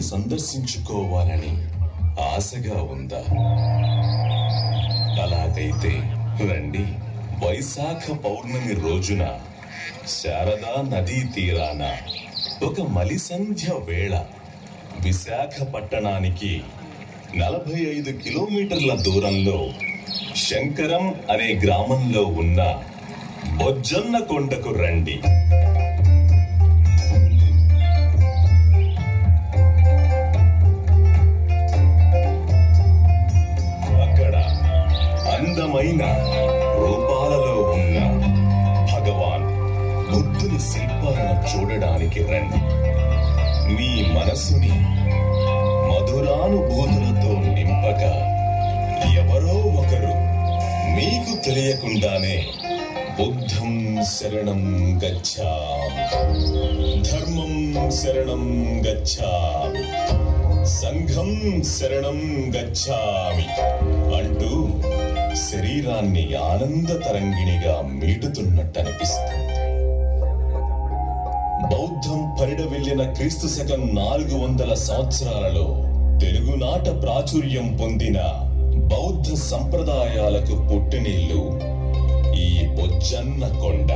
శివుణ్ణి సందర్శించుకోవాలని ఆశగా ఉందా? అలాగైతే రండి, వైశాఖ పౌర్ణమి రోజున శారదా నదీ తీరాన ఒక మలిసంధ్య వేళ విశాఖపట్టణానికి 45 కిలోమీటర్ల దూరంలో శంకరం అనే గ్రామంలో ఉన్న బొజ్జన్న కొండకు రండి. అక్కడ అందమైన రూపాలలో ఉన్న భగవాన్ బుద్ధుని శిల్పాలను చూడడానికి రండి. మీ మనసుని మధురానుభూతులతో నింపక ఎవరో ఒకరు మీకు తెలియకుండానే బుద్ధం శరణం గచ్ఛామి, ధర్మం శరణం గచ్ఛామి, సంఘం శరణం గచ్ఛామి అంటూ శరీరాన్ని ఆనంద తరంగిణిగా మీటుతున్నట్టనిపిస్తుంది. బౌద్ధం పరిడవిల్లిన క్రీస్తు శకం 400 సంవత్సరాలలో తెలుగునాట ప్రాచుర్యం పొందిన బౌద్ధ సంప్రదాయాలకు పుట్టినిల్లు ఈ బొజ్జన్న కొండ.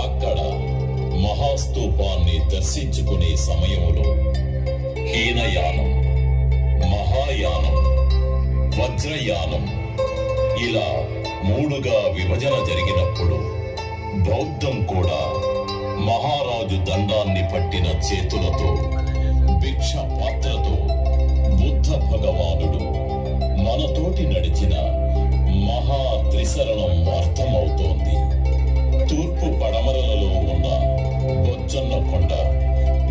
అక్కడ మహాస్తూపాన్ని దర్శించుకునే సమయంలో హీనయానం, మహాయానం, వజ్రయానం ఇలా 3గా విభజన జరిగినప్పుడు బౌద్ధం కూడా మహారాజు దండాన్ని పట్టిన చేతులతో భిక్ష పాత్రతో బుద్ధ భగవానుడు మనతోటి నడిచిన మహా త్రిశరణం అర్థమవుతోంది. తూర్పు పడమరలలో ఉన్న బొజ్జన్న కొండ,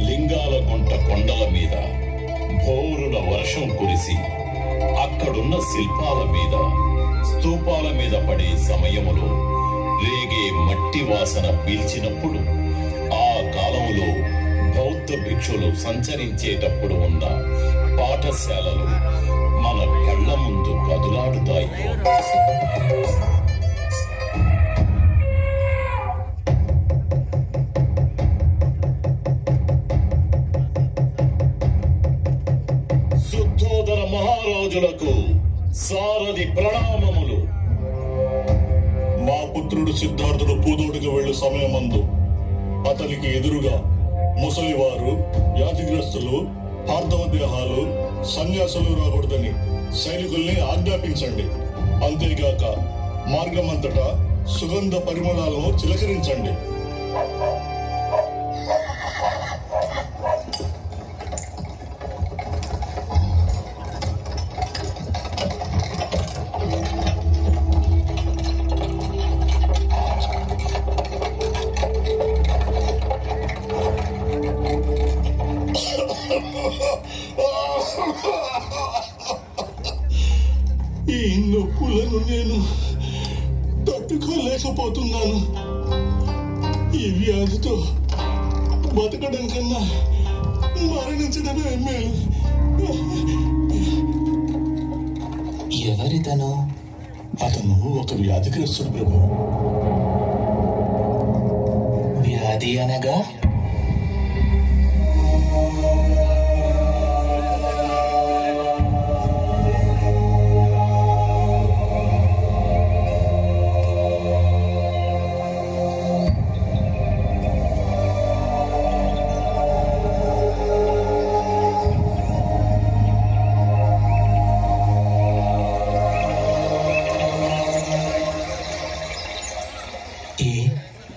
లింగాల గుంట కొండల మీద భోరుల వర్షం కురిసి అక్కడున్న శిల్పాల మీద, స్తూపాల మీద పడే సమయములో రేగే మట్టి వాసన పీల్చినప్పుడు ఆ కాలంలో బౌద్ధ భిక్షులు సంచరించేటప్పుడు ఉన్న పాఠశాలలు మన కళ్ళ ముందు కదులాడుతాయి. శుద్ధోదర మహారాజులకు సారథి ప్రణామములు. మా పుత్రుడు సిద్ధార్థుడు పూదోడుకు వెళ్ళు సమయమందు అతనికి ఎదురుగా ముసలివారు, వ్యాధిగ్రస్తులు, పార్థవ దేహాలు, సన్యాసులు రాకూడదని సైనికుల్ని ఆజ్ఞాపించండి. అంతేగాక మార్గమంతటా సుగంధ పరిమళాలను చిలకరించండి. ఈ నొప్పులను నేను తట్టుకోలేకపోతున్నాను. ఈ వ్యాధితో బతకడం కన్నా మరణించడమే మేలు. ఎవరితను? అతను ఒక వ్యాధిగ్రస్తుడు ప్రభు. వ్యాధి అనగా?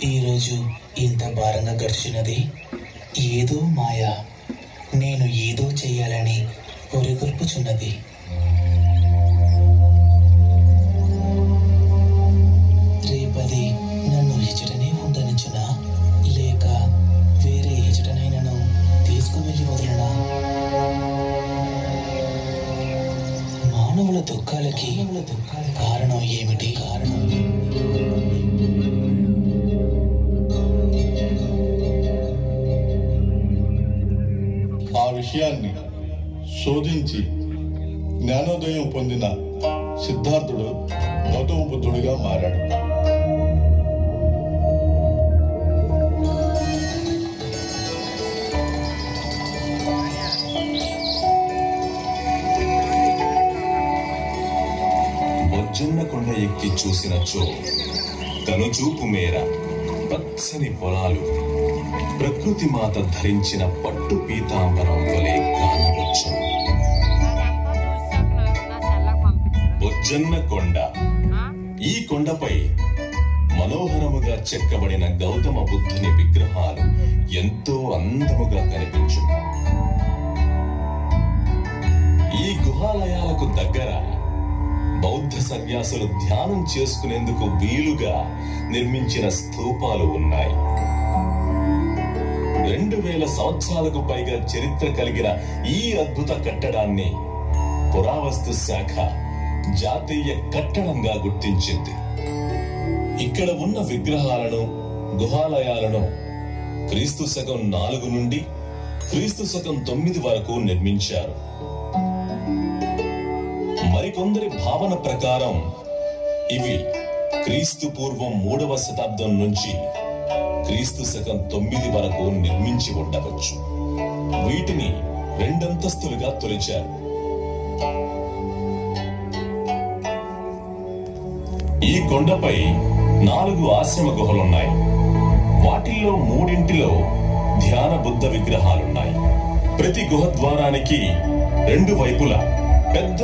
ఈరోజు ఇంత భారంగా గడిచినది. ఏదో మాయ నేను ఏదో చెయ్యాలని కొరిగొల్పుచున్నది. రేపది నన్ను ఇచ్చటనే ఉండనిచునా, లేక వేరే ఇచ్చటనైనను తీసుకువెళ్ళి వదలనా? మానవుల దుఃఖాలకి కారణం ఏమిటి? ఆ విషయాన్ని శోధించి జ్ఞానోదయం పొందిన సిద్ధార్థుడు గౌతమ బుద్ధుడిగా మారాడు. ఎక్కి చూసినచో కనుచూపు మేర పచ్చని పొలాలు ప్రకృతి మాత ధరించిన పట్టు పీతాంబరం వలె కానవచ్చు. బొజ్జన్న కొండ. ఈ కొండపై మనోహరముగా చెక్కబడిన గౌతమ బుద్ధుని విగ్రహాలు ఎంతో అందముగా కనిపించు. ఈ గుహాలయాలకు దగ్గర బౌద్ధ సన్యాసులు ధ్యానం చేసుకునేందుకు వీలుగా నిర్మించిన స్తూపాలు ఉన్నాయి. 2000 సంవత్సరాలకు పైగా చరిత్ర కలిగిన ఈ అద్భుత కట్టడాన్ని పురావస్తు శాఖ జాతీయ కట్టడంగా గుర్తించింది. ఇక్కడ ఉన్న విగ్రహాలను, గుహాలయాలను క్రీస్తు శకం 4 నుండి క్రీస్తు శకం 9 వరకు నిర్మించారు. మరికొందరి భావన ప్రకారం ఇవి క్రీస్తు పూర్వం 3వ శతాబ్దం నుంచి క్రీస్తు శకం 9 వరకు నిర్మించి ఉండవచ్చు. వీటిని 2 అంతస్తులుగా తొలిచారు. ఈ కొండపై 4 ఆశ్రమ గుహలున్నాయి. వాటిల్లో 3 ధ్యాన బుద్ధ విగ్రహాలున్నాయి. ప్రతి గుహ ద్వారానికి 2 వైపులా పెద్ద